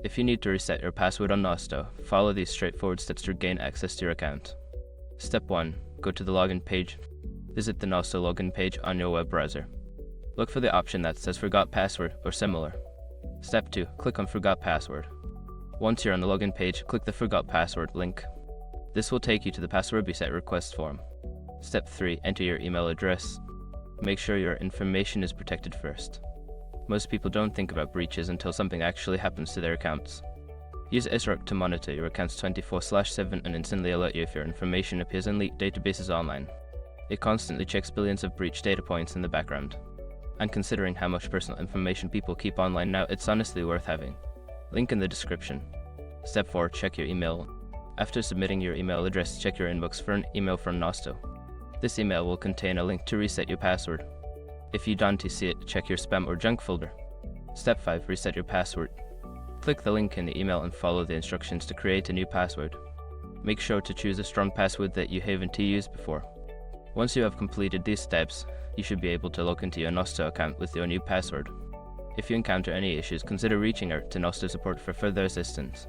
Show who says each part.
Speaker 1: If you need to reset your password on Nosto, follow these straightforward steps to gain access to your account. Step 1. Go to the login page. Visit the Nosto login page on your web browser. Look for the option that says Forgot Password or similar. Step 2. Click on Forgot Password. Once you're on the login page, click the Forgot Password link. This will take you to the password reset request form. Step 3. Enter your email address. Make sure your information is protected first. Most people don't think about breaches until something actually happens to their accounts. Use SROC to monitor your accounts 24/7 and instantly alert you if your information appears in leaked databases online. It constantly checks billions of breach data points in the background. And considering how much personal information people keep online now, it's honestly worth having. Link in the description. Step 4. Check your email. After submitting your email address, check your inbox for an email from Nosto. This email will contain a link to reset your password. If you don't see it, check your spam or junk folder. Step 5. Reset your password. Click the link in the email and follow the instructions to create a new password. Make sure to choose a strong password that you haven't used before. Once you have completed these steps, you should be able to log into your Nosto account with your new password. If you encounter any issues, consider reaching out to Nosto support for further assistance.